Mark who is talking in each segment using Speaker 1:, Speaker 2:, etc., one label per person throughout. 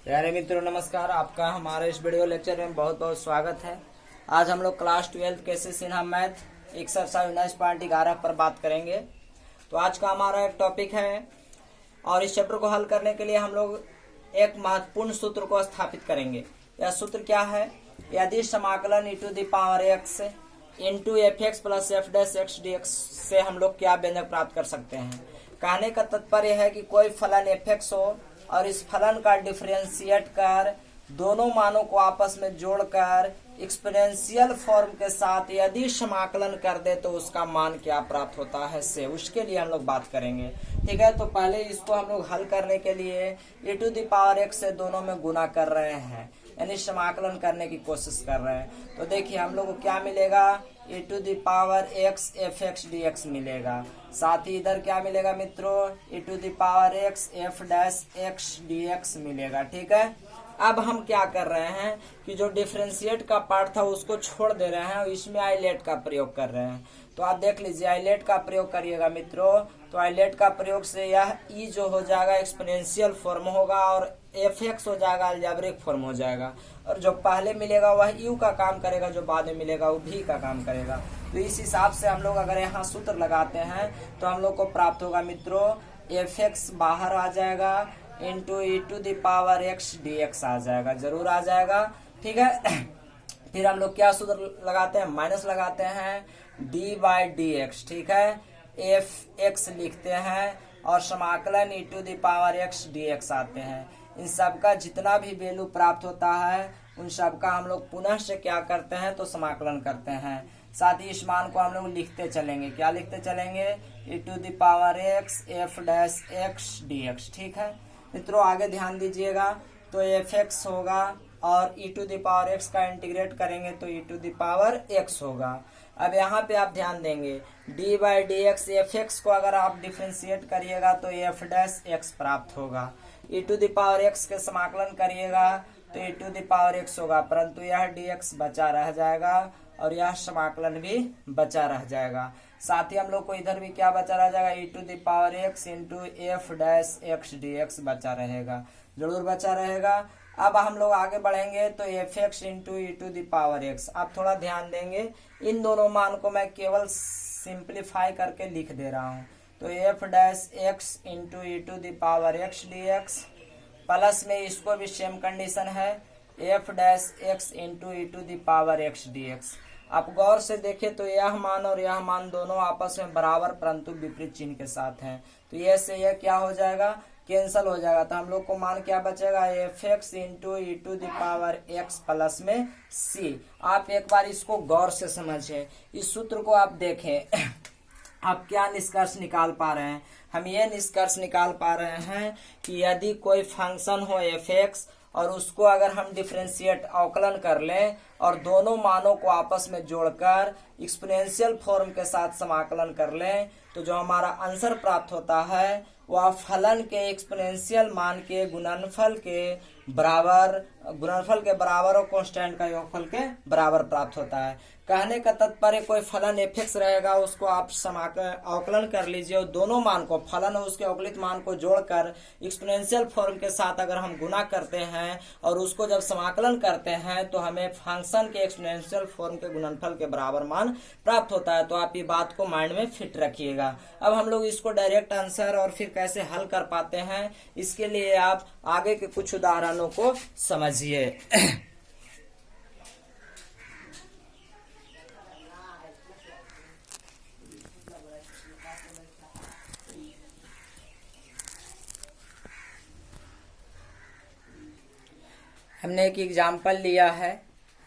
Speaker 1: प्यारे मित्रों नमस्कार। आपका हमारे इस वीडियो लेक्चर में बहुत बहुत स्वागत है। आज हम लोग क्लास 12 केसी सिन्हा मैथ एक्सरसाइज 19.11 पर बात करेंगे। तो आज का हमारा एक टॉपिक है और इस चैप्टर को हल करने के लिए हम लोग एक महत्वपूर्ण सूत्र को स्थापित करेंगे। यह सूत्र क्या है? यदि समाकलन e⁻x into f x plus F dash x d x से हम लोग क्या व्यंजक प्राप्त कर सकते हैं। कहने का तात्पर्य है कि कोई फलन एफ एक्स हो और इस फलन का डिफरेंशिएट कर दोनों मानों को आपस में जोड़कर एक्सपोनेंशियल फॉर्म के साथ यदि समाकलन कर दे तो उसका मान क्या प्राप्त होता है से उसके लिए हम लोग बात करेंगे। ठीक है, तो पहले इसको हम लोग हल करने के लिए e⁻x से दोनों में गुना कर रहे हैं, यानी समाकलन करने की कोशिश कर रहे हैं। तो देखिए हम लोग को क्या मिलेगा, e⁻x F x d x मिलेगा। साथ ही इधर क्या मिलेगा मित्रों, e⁻x F dash x d x मिलेगा। ठीक है, अब हम क्या कर रहे हैं कि जो डिफरेंशिएट का पार्ट था उसको छोड़ दे रहे हैं और इसमें आइलेट का प्रयोग कर रहे हैं। तो आप देख लीजिए आइलेट का प्रयोग करिएगा मित्रों। तो आइलेट का प्रयोग से यह ई जो हो जाएगा एक्सपोनेंशियल फॉर्म होगा और एफ एक्स हो जाएगा अलजेब्रिक फॉर्म हो जाएगा, और जो पहले मिलेगा वह यू का काम करेगा, जो बाद में मिलेगा वो भी का काम करेगा। तो इस हिसाब से हम लोग अगर यहाँ सूत्र लगाते हैं तो हम लोग को प्राप्त होगा मित्रों एफ एक्स बाहर आ जाएगा इंटू e⁻x dx आ जाएगा, जरूर आ जाएगा। ठीक है, फिर हम लोग क्या सूत्र लगाते हैं, माइनस लगाते हैं d/dx। ठीक है, एफ एक्स लिखते हैं और समाकलन e⁻x dx आते हैं। इन सब का जितना भी वैल्यू प्राप्त होता है उन सब का हम लोग पुनः से क्या करते हैं तो समाकलन करते हैं। साथ ही इस मान को हम लोग लिखते चलेंगे। क्या लिखते चलेंगे, e⁻x F dash x d x. ठीक है मित्रों, आगे ध्यान दीजिएगा। तो एफ एक्स होगा और e⁻x का इंटीग्रेट करेंगे तो e⁻x होगा। अब यहाँ पे आप ध्यान देंगे d/dx एफ एक्स को अगर आप डिफ्रेंशिएट करिएगा तो एफ डैश एक्स प्राप्त होगा। e⁻x के समाकलन करिएगा तो e⁻x होगा, परंतु यह dx बचा रह जाएगा और यह समाकलन भी बचा रह जाएगा। साथ ही हम लोग को इधर भी क्या बचा रह जाएगा, e⁻x into F dash x d x बचा रहेगा, जरूर बचा रहेगा। अब हम लोग आगे बढ़ेंगे तो एफ एक्स इंटू e⁻x। आप थोड़ा ध्यान देंगे, इन दोनों मान को मैं केवल सिंप्लीफाई करके लिख दे रहा हूँ। तो F dash x into e⁻x dx plus में इसको भी सेम कंडीशन है F dash x into e⁻x dx। आप गौर से देखें तो यह मान और यह मान दोनों आपस में बराबर परंतु विपरीत चिन्ह के साथ हैं। तो यह से यह क्या हो जाएगा, कैंसल हो जाएगा। तो हम लोग को मान क्या बचेगा, F X into e⁻x plus में c। आप एक बार इसको गौर से समझें, इस सूत्र को आप देखें। आप क्या निष्कर्ष निकाल पा रहे हैं, हम ये निष्कर्ष निकाल पा रहे हैं कि यदि कोई फंक्शन हो एफ एक्स और उसको अगर हम डिफरेंशिएट अवकलन कर लें और दोनों मानों को आपस में जोड़कर एक्सपोनेंशियल फॉर्म के साथ समाकलन कर लें तो जो हमारा आंसर प्राप्त होता है वह फलन के एक्सपोनेंशियल मान के गुणनफल के बराबर और कांस्टेंट का योगफल के बराबर प्राप्त होता है। कहने का तात्पर्य कोई फलन एफ एक्स रहेगा उसको आप अवकलन कर लीजिए और दोनों मान को फलन और उसके अवकलित मान को जोड़कर एक्सपोनेंशियल फॉर्म के साथ अगर हम गुना करते हैं और उसको जब समाकलन करते हैं तो हमें फंक्शन के एक्सपोनेंशियल फॉर्म के गुणनफल के बराबर मान प्राप्त होता है। तो आप ये बात को माइंड में फिट रखिएगा। अब हम लोग इसको डायरेक्ट आंसर और फिर कैसे हल कर पाते हैं इसके लिए आप आगे के कुछ उदाहरणों को समझिए। हमने एक एग्जाम्पल लिया है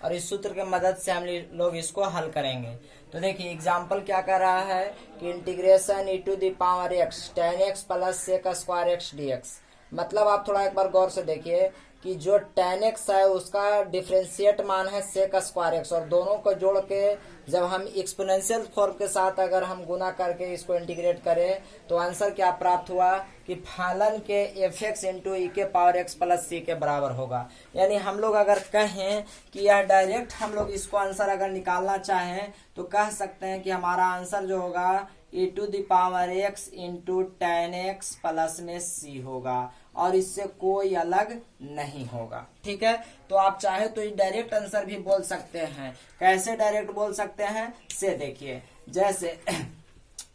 Speaker 1: और इस सूत्र की मदद से हम लोग इसको हल करेंगे। तो देखिए एग्जाम्पल क्या कर रहा है कि integration e⁻x tan x plus sec square x dx। मतलब आप थोड़ा एक बार गौर से देखिए कि जो tan x है उसका डिफरेंशिएट मान है sec स्क्वायर x और दोनों को जोड़ के जब हम एक्सपोनेंशियल फॉर्म के साथ अगर हम गुना करके इसको इंटीग्रेट करें तो आंसर क्या प्राप्त हुआ कि फलन के F X into e⁻x plus c के बराबर होगा। यानी हम लोग अगर कहें कि यह डायरेक्ट हम लोग इसको आंसर अगर निकालना चाहें तो कह सकते हैं कि हमारा आंसर जो होगा e⁻x into tan x plus में c होगा। और इससे कोई अलग नहीं होगा। ठीक है, तो आप चाहे तो डायरेक्ट आंसर भी बोल सकते हैं। कैसे डायरेक्ट बोल सकते हैं से देखिए, जैसे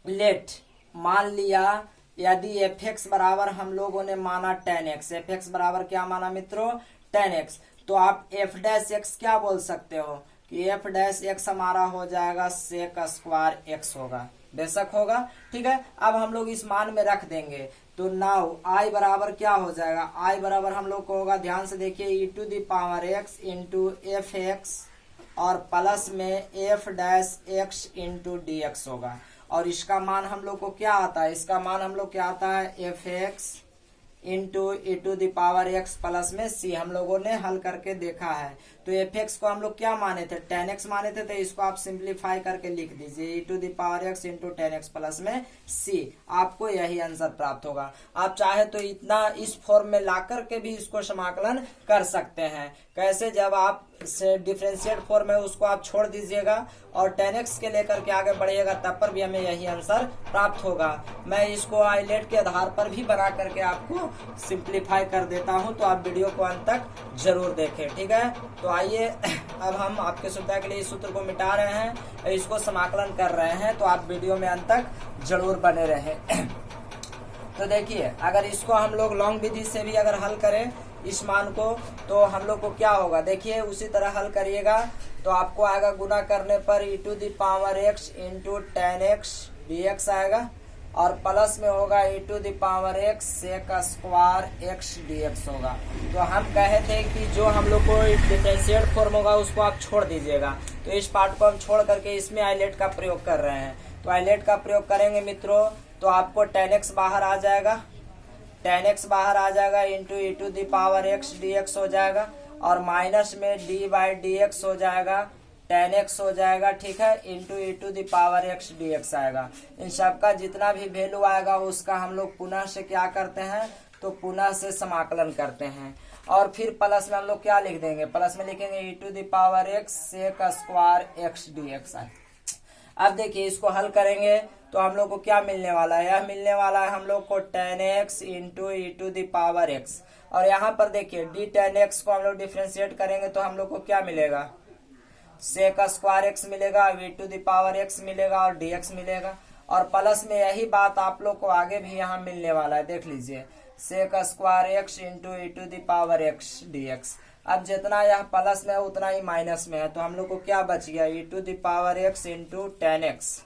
Speaker 1: लेट मान लिया यदि एफ एक्स बराबर हम लोगों ने माना 10x, एफ एक्स बराबर क्या माना मित्रों 10x, तो आप एफ डैश एक्स क्या बोल सकते हो कि एफ डैश एक्स हमारा हो जाएगा सेक स्क्वायर एक्स होगा, बेशक होगा। ठीक है, अब हम लोग इस मान में रख देंगे तो नाउ आई बराबर क्या हो जाएगा, आई बराबर हम लोग को होगा, ध्यान से देखिए e to the power x into f x और प्लस में f dash x into d x होगा। और इसका मान हम लोग को क्या आता है, इसका मान हम लोग क्या आता है F X into E to the power X plus में सी, हम लोगों ने हल करके देखा है। तो एफ एक्स को हम लोग क्या माने थे 10x माने थे, तो इसको आप सिंप्लीफाई करके लिख दीजिए e to the power x into 10x plus में सी, आपको यही आंसर प्राप्त होगा। आप चाहे तो इतना इस फॉर्म में ला करके भी इसको समाकलन कर सकते हैं। कैसे, जब आप से डिफरेंशिएट फॉर्म है उसको आप छोड़ दीजिएगा और 10x के लेकर के आगे बढ़िएगा, तब पर भी हमें यही आंसर प्राप्त होगा। मैं इसको आइलेट के आधार पर भी बना करके आपको सिंप्लीफाई कर देता हूं, तो आप वीडियो को अंत तक जरूर देखें। ठीक है, तो आइए अब हम आपके सुविधा के लिए इस सूत्र को मिटा रहे हैं, इसको समाकलन कर रहे हैं, तो आप वीडियो में अंत तक जरूर बने रहें। तो देखिए, अगर इसको हम लोग लॉन्ग विधि से भी अगर हल करें इस मान को, तो हम लोग को क्या होगा, देखिए उसी तरह हल करिएगा तो आपको आएगा गुना करने पर e to the power x into 10x dx आएगा और प्लस में होगा e to the power x sec square x dx होगा। तो हम कहे थे कि जो हम लोग को डिफरेंशिएट फॉर्म होगा उसको आप छोड़ दीजिएगा, तो इस पार्ट को हम छोड़ करके इसमें आइलेट का प्रयोग कर रहे हैं। तो आइलेट का प्रयोग करेंगे मित्रों तो आपको 10x बाहर आ जाएगा, 10x बाहर आ जाएगा into E to the power X dx हो जाएगा और माइनस में d बाई dx हो जाएगा, 10x हो जाएगा। ठीक है, into E to the power X dx आएगा। इन सब का जितना भी वैल्यू आएगा उसका हम लोग पुनः से क्या करते हैं, तो पुनः से समाकलन करते हैं और फिर प्लस में हम लोग क्या लिख देंगे, प्लस में लिखेंगे e to the power x sec square x dx आए। अब देखिए इसको हल करेंगे तो हम लोग को क्या मिलने वाला है, यह मिलने वाला है हम लोग को 10x into E to the power X, और यहाँ पर देखिए डी 10x को हम लोग डिफ्रेंशिएट करेंगे तो हम लोग को क्या मिलेगा, सेक स्क्वायर एक्स मिलेगा, V to the power X मिलेगा और dx मिलेगा। और प्लस में यही बात आप लोग को आगे भी यहाँ मिलने वाला है, देख लीजिए sec square X into E to the power X dx। अब जितना यह प्लस में है उतना ही माइनस में है, तो हम लोग को क्या बच गया e to the power x into 10x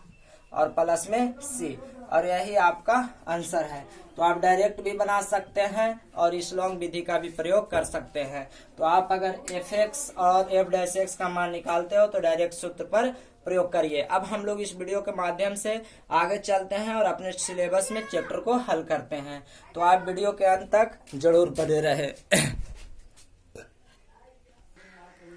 Speaker 1: और प्लस में c, और यही आपका आंसर है। तो आप डायरेक्ट भी बना सकते हैं और इस लॉन्ग विधि का भी प्रयोग कर सकते हैं। तो आप अगर एफ एक्स और एफ डैश एक्स का मान निकालते हो तो डायरेक्ट सूत्र पर प्रयोग करिए। अब हम लोग इस वीडियो के माध्यम से आगे चलते हैं और अपने सिलेबस में चैप्टर को हल करते हैं, तो आप वीडियो के अंत तक जरूर बने रहे।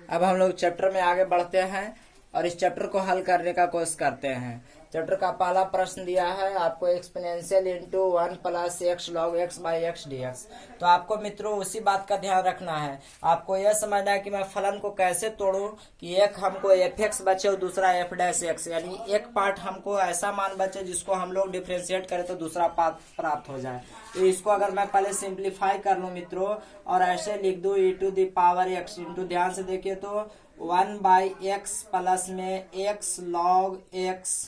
Speaker 1: अब हम लोग चैप्टर में आगे बढ़ते हैं और इस चैप्टर को हल करने का कोशिश करते हैं। चैप्टर का पहला प्रश्न दिया है आपको exponential into 1 plus x log x by x dx। तो आपको मित्रों उसी बात का ध्यान रखना है, आपको यह समझना है कि मैं फलन को कैसे तोड़ूं कि एक हमको एफ एक्स बचे और दूसरा एफ डैश एक्स, यानी एक पार्ट हमको ऐसा मान बचे जिसको हम लोग डिफ्रेंशिएट करें तो दूसरा पार्ट प्राप्त हो जाए। तो इसको अगर मैं पहले सिंप्लीफाई कर लूं मित्रों और ऐसे लिख दूं e to the power x into, ध्यान से देखिए तो 1 बाई एक्स प्लस में x log x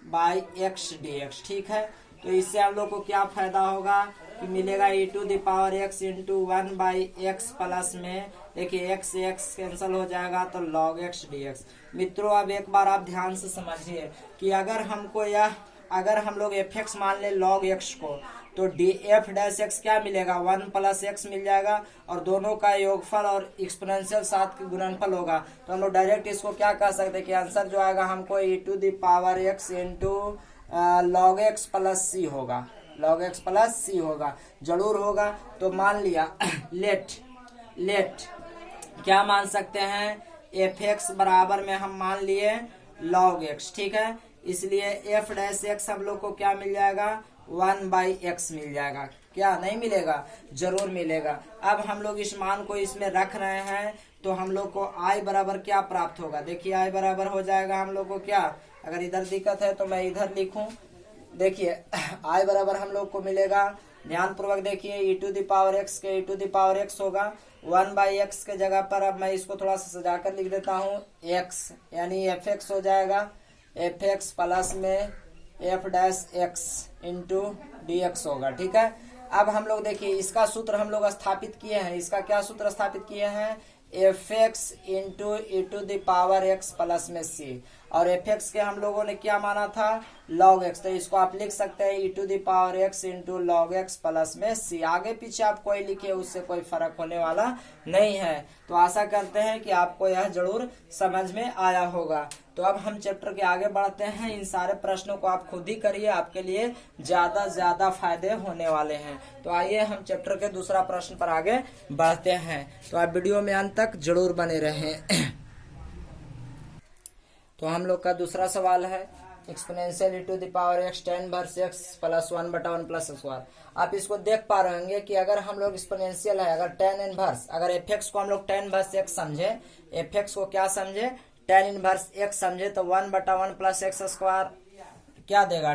Speaker 1: by x dx। ठीक है, तो इससे हम लोग को क्या फायदा होगा कि मिलेगा e to the power x into 1 by x plus में देखिए एक्स एक्स कैंसिल हो जाएगा तो लॉग एक्स dx। मित्रों अब एक बार आप ध्यान से समझिए कि अगर हमको यह अगर हम लोग एफ एक्स मान ले लॉग एक्स को तो डी एफ डैश एक्स क्या मिलेगा 1 प्लस एक्स मिल जाएगा और दोनों का योगफल और एक्सपोनेंशियल साथ के गुणनफल होगा। तो हम लोग डायरेक्ट इसको क्या कह सकते हैं कि आंसर जो आएगा हमको e to the power x into log x plus C होगा, लॉग एक्स प्लस सी होगा, जरूर होगा। तो मान लिया लेट क्या मान सकते हैं एफ एक्स बराबर में हम मान लिए लॉग एक्स। ठीक है, इसलिए एफ डैश एक्स हम लोग को क्या मिल जाएगा 1 बाई एक्स मिल जाएगा, क्या नहीं मिलेगा, जरूर मिलेगा। अब हम लोग इस मान को इसमें रख रहे हैं तो हम लोग को आई बराबर क्या प्राप्त होगा, देखिए आई बराबर हो जाएगा हम लोग को क्या, अगर इधर दिक्कत है तो मैं इधर लिखूं, देखिए आई बराबर हम लोग को मिलेगा ध्यान पूर्वक देखिए, e to the power x के ई टू द पावर एक्स होगा, 1/x के जगह पर अब मैं इसको थोड़ा सा सजाकर लिख देता हूँ x, यानी एफ एक्स हो जाएगा, एफ एक्स प्लस में f dash x into d x होगा। ठीक है, अब हम लोग देखिए इसका सूत्र हम लोग स्थापित किए हैं, इसका क्या सूत्र स्थापित किए हैं, F X into E to the power X plus में सी, और एफ एक्स के हम लोगों ने क्या माना था, लॉग एक्स, तो इसको आप लिख सकते हैं e to the power x into log x plus में सी। आगे पीछे आप कोई लिखे उससे कोई फर्क होने वाला नहीं है। तो आशा करते हैं कि आपको यह जरूर समझ में आया होगा। तो अब हम चैप्टर के आगे बढ़ते हैं। इन सारे प्रश्नों को आप खुद ही करिए, आपके लिए ज्यादा फायदे होने वाले हैं। तो आइए हम चैप्टर के दूसरा प्रश्न पर आगे बढ़ते हैं। तो आप वीडियो में अंत तक जरूर बने रहें। तो हम लोग का दूसरा सवाल है, exponential E to the power X tan inverse x plus 1/1 plus square. आप इसको देख पा रहे होंगे कि अगर हम लोग एक्सपोनेंशियल है, अगर tan इनवर्स, अगर एफ एक्स को हम लोग tan इनवर्स एक्स समझे, एफ एक्स को क्या समझे, tan इनवर्स एक्स समझे, तो 1/1 प्लस एक्स स्क्वायर क्या देगा,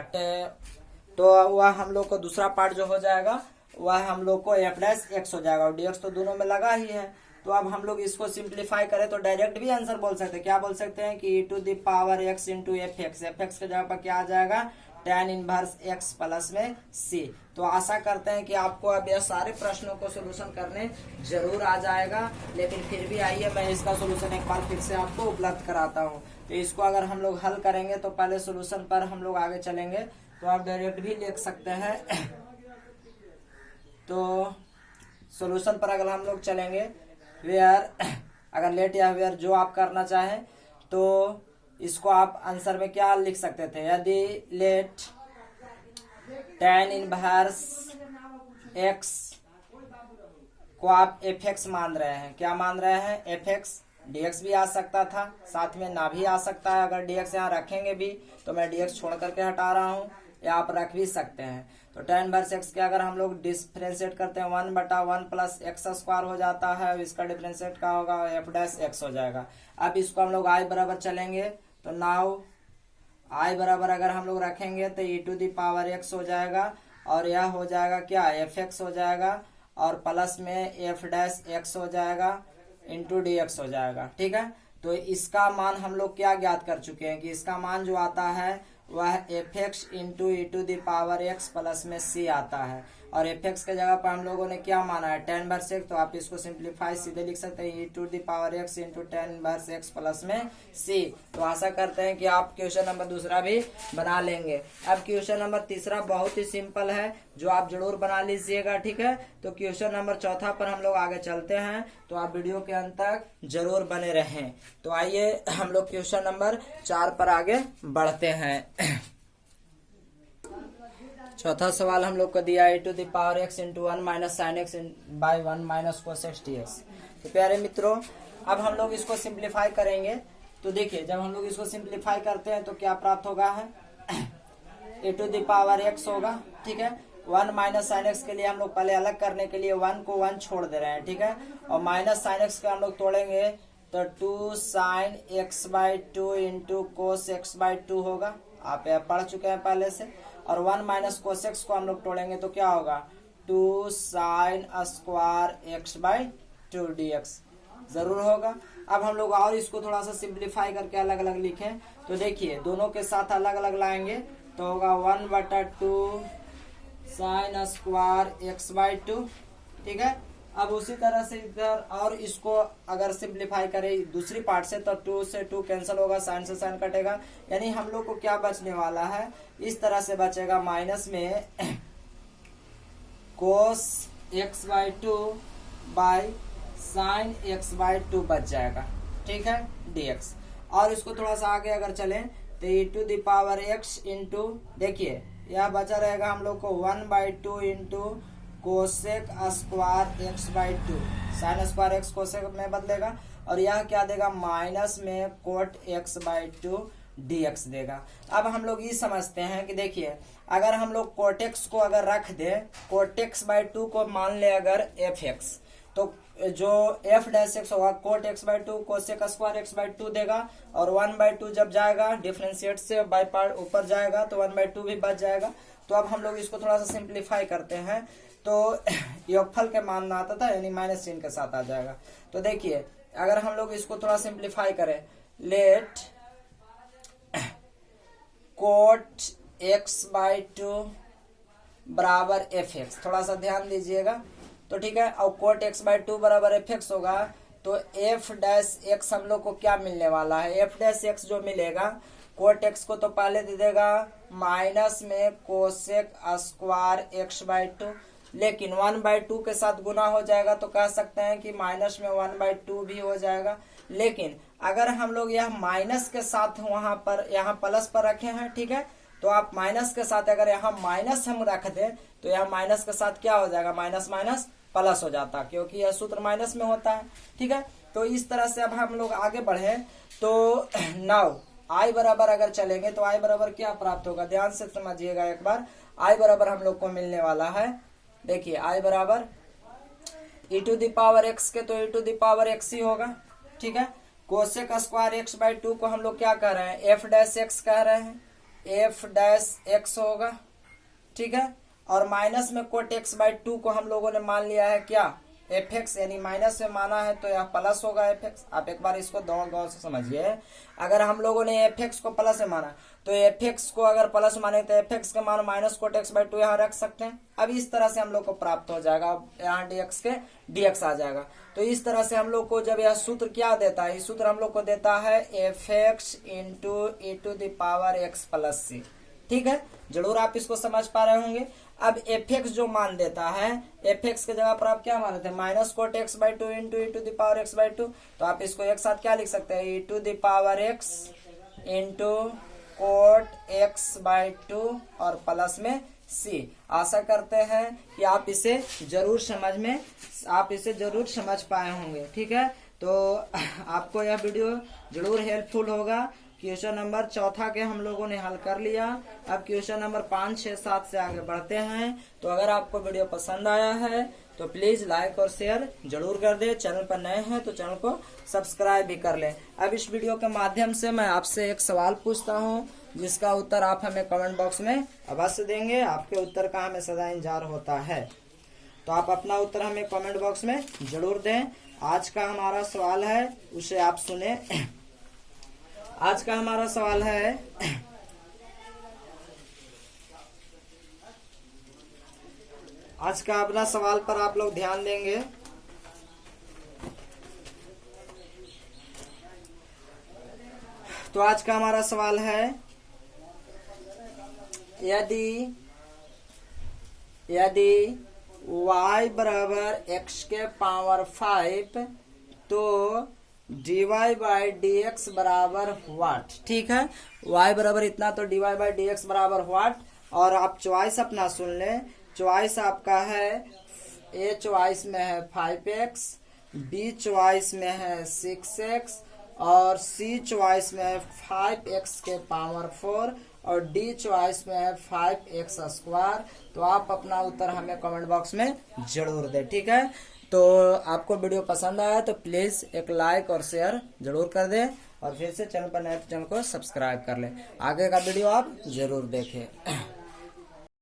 Speaker 1: तो वह हम लोग को दूसरा पार्ट जो हो जाएगा वह हम लोग को एफ डैश एक्स हो जाएगा, और डी एक्स तो दोनों में लगा ही है। तो अब हम लोग इसको सिंप्लीफाई करें तो डायरेक्ट भी आंसर बोल सकते हैं। क्या बोल सकते हैं कि e to the power x into f x, f x के जगह पर क्या आ जाएगा, tan इनवर्स एक्स प्लस में सी। तो आशा करते हैं कि आपको अब यह सारे प्रश्नों को सोल्यूशन करने जरूर आ जाएगा, लेकिन फिर भी आइए मैं इसका सोल्यूशन एक बार फिर से आपको उपलब्ध कराता हूँ। तो इसको अगर हम लोग हल करेंगे तो पहले सोल्यूशन पर हम लोग आगे चलेंगे, तो आप डायरेक्ट भी लिख सकते हैं। तो सोल्यूशन पर अगर हम लोग चलेंगे, वेयर, अगर लेट या वेयर जो आप करना चाहें, तो इसको आप आंसर में क्या लिख सकते थे, यदि लेट tan इनवर्स एक्स को आप एफ एक्स मान रहे हैं, क्या मान रहे हैं, एफ एक्स, dx भी आ सकता था, साथ में ना भी आ सकता है। अगर dx यहाँ रखेंगे भी तो मैं dx छोड़ करके हटा रहा हूँ, या आप रख भी सकते हैं। तो tan इनवर्स एक्स के अगर हम लोग डिफरेंशिएट करते हैं 1/1 प्लस एक्स स्क्वायर हो जाता है, अब इसका डिफरेंशिएट क्या होगा, एफ डैश एक्स हो जाएगा। अब इसको हम लोग आई बराबर चलेंगे, तो नाउ आई बराबर अगर हम लोग रखेंगे तो e to the power x हो जाएगा, और यह हो जाएगा क्या, एफ एक्स हो जाएगा, और प्लस में एफ डैश एक्स हो जाएगा इंटू डी एक्स हो जाएगा। ठीक है, तो इसका मान हम लोग क्या ज्ञात कर चुके हैं कि इसका मान जो आता है वह F X into E to the power X plus में सी आता है, और एफ एक्स के जगह पर हम लोगों ने क्या माना है, tan इनवर्स एक्स, तो आप इसको सिंप्लीफाई सीधे लिख सकते हैं, e to the power x into tan inverse x plus में सी। तो आशा करते हैं कि आप क्वेश्चन नंबर दूसरा भी बना लेंगे। अब क्वेश्चन नंबर तीसरा बहुत ही सिंपल है, जो आप जरूर बना लीजिएगा। ठीक है, तो क्वेश्चन नंबर चौथा पर हम लोग आगे चलते हैं, तो आप वीडियो के अंत तक जरूर बने रहें। तो आइए हम लोग क्वेश्चन नंबर 4 पर आगे बढ़ते हैं। चौथा सवाल हम लोग को दिया e to the power x into 1 minus sine x by 1 minus cos x d x. तो प्यारे मित्रों, अब हम लोग इसको सिंप्लीफाई करेंगे। तो देखिए, जब हम लोग इसको सिंप्लीफाई करते हैं तो क्या प्राप्त होगा है, ए टू द पावर एक्स होगा। ठीक है, 1 माइनस साइन एक्स के लिए हम लोग पहले अलग करने के लिए 1 को 1 छोड़ दे रहे हैं। ठीक है, और माइनस साइन एक्स का हम लोग तोड़ेंगे तो 2 sign x by 2 into cos x by 2 होगा, आप यह पढ़ चुके हैं पहले से। और 1 माइनस कोस एक्स को हम लोग तोड़ेंगे तो क्या होगा, 2 sine square x by 2 D x जरूर होगा। अब हम लोग और इसको थोड़ा सा सिंप्लीफाई करके अलग अलग लिखें, तो देखिए दोनों के साथ अलग अलग लाएंगे तो होगा 1/2 साइन स्क्वायर एक्स बाई 2। ठीक है, अब उसी तरह से इधर और इसको अगर सिंप्लीफाई करें दूसरी पार्ट से, तो 2 से 2 कैंसिल होगा, साइन से साइन कटेगा, यानी हम लोग को क्या बचने वाला है, इस तरह से बचेगा, माइनस में cos x by 2 by sine x by 2 बच जाएगा। ठीक है, dx। और इसको थोड़ा सा आगे अगर चलें तो e to the power x into, देखिए यह बचा रहेगा हम लोग को 1/2 into cosec square x by 2, sine square x cosec में बदलेगा, और यह क्या देगा, माइनस में कोट एक्स बाई 2 dx देगा। अब हम लोग ये समझते हैं कि देखिए, अगर हम लोग कोटेक्स को अगर रख दे, कोटेक्स बाई 2 को मान ले अगर एफ एक्स, तो जो एफ डैश एक्स होगा cot X by 2 cosec square x by 2 देगा, और 1/2 जब जाएगा डिफरेंशिएट से बाई पार्ट ऊपर जाएगा तो 1/2 भी बच जाएगा, तो अब हम लोग इसको थोड़ा सा सिंप्लीफाई करते हैं, तो योगफल के मान ना आता था, यानी माइनस चिन्ह के साथ आ जाएगा। तो देखिए अगर हम लोग इसको थोड़ा सिंप्लीफाई करें, लेट कोट x/2 बराबर f(x), थोड़ा सा ध्यान दीजिएगा। तो ठीक है, और कोट x/2 बराबर f(x) होगा, तो f'(x) हम लोग को क्या मिलने वाला है, f'(x) जो मिलेगा, कोट x को तो पहले दे देगा माइनस में कोसेक स्क्वायर x/2, लेकिन 1/2 के साथ गुना हो जाएगा तो कह सकते हैं कि माइनस में 1/2 भी हो जाएगा। लेकिन अगर हम लोग यह माइनस के साथ वहां पर यहाँ प्लस पर रखे हैं, ठीक है, तो आप माइनस के साथ अगर यहाँ माइनस हम रख दें तो यह माइनस के साथ क्या हो जाएगा, माइनस माइनस प्लस हो जाता, क्योंकि यह सूत्र माइनस में होता है। ठीक है, तो इस तरह से अब हम लोग आगे बढ़े तो नाउ आई बराबर अगर चलेंगे तो आई बराबर क्या प्राप्त होगा, ध्यान से समझिएगा एक बार। आई बराबर हम लोग को मिलने वाला है, देखिए आई बराबर e⁻x के तो e⁻x ही होगा। ठीक है, कोसेक स्क्वायर x/2 को हम लोग क्या कह रहे हैं, f'(x) कह रहे हैं, f'(x) होगा। ठीक है, और माइनस में कोट x/2 को हम लोगों ने मान लिया है क्या, f(x), यानी माइनस में माना है तो यह प्लस होगा f(x). आप एक बार इसको गौर से समझिए, अगर हम लोगों ने f(x) को प्लस में माना तो f(x) को अगर प्लस माने तो f(x) का मान माइनस कोट x/2 यहाँ रख सकते हैं। अब इस तरह से हम लोग को प्राप्त हो जाएगा, यहाँ dx के dx आ जाएगा। तो इस तरह से हम लोग को जब यह सूत्र क्या देता है, इस सूत्र हम लोग को देता है f(x) into e⁻x plus c। ठीक है, जरूर आप इसको समझ पा रहे होंगे। अब f(x) जो मान देता है, f(x) के जगह पर आप क्या मानते हैं, minus cot x/2 into e⁻x/2, तो आप इसको एक साथ क्या लिख सकते हैं, e⁻x इंटू कोट x/2 और प्लस में c। आशा करते हैं कि आप इसे जरूर समझ पाए होंगे। ठीक है, तो आपको यह वीडियो जरूर हेल्पफुल होगा। क्वेश्चन नंबर 4 के हम लोगों ने हल कर लिया। अब क्वेश्चन नंबर 5, 6, 7 से आगे बढ़ते हैं। तो अगर आपको वीडियो पसंद आया है तो प्लीज लाइक और शेयर जरूर कर दे। चैनल पर नए हैं तो चैनल को सब्सक्राइब भी कर लें। अब इस वीडियो के माध्यम से मैं आपसे एक सवाल पूछता हूं, जिसका उत्तर आप हमें कमेंट बॉक्स में अवश्य देंगे। आपके उत्तर का हमें सदा इंतजार होता है, तो आप अपना उत्तर हमें कमेंट बॉक्स में जरूर दें। आज का हमारा सवाल है, उसे आप सुने। आज का हमारा सवाल है, आज का अपना सवाल पर आप लोग ध्यान देंगे। तो आज का हमारा सवाल है, यदि y बराबर x के पावर 5 तो dy/dx बराबर व्हाट। ठीक है, y बराबर इतना तो dy/dx बराबर व्हाट। और आप चॉइस अपना सुन लें। चॉइस आपका है, ए चॉइस में है 5x, बी चॉइस में है 6x और सी चॉइस में है 5x के पावर 4 और डी चॉइस में है 5x स्क्वायर। तो आप अपना उत्तर हमें कमेंट बॉक्स में जरूर दें। ठीक है, तो आपको वीडियो पसंद आया तो प्लीज एक लाइक और शेयर जरूर कर दें, और फिर से चैनल पर नए तो चैनल को सब्सक्राइब कर लें। आगे का वीडियो आप जरूर देखें।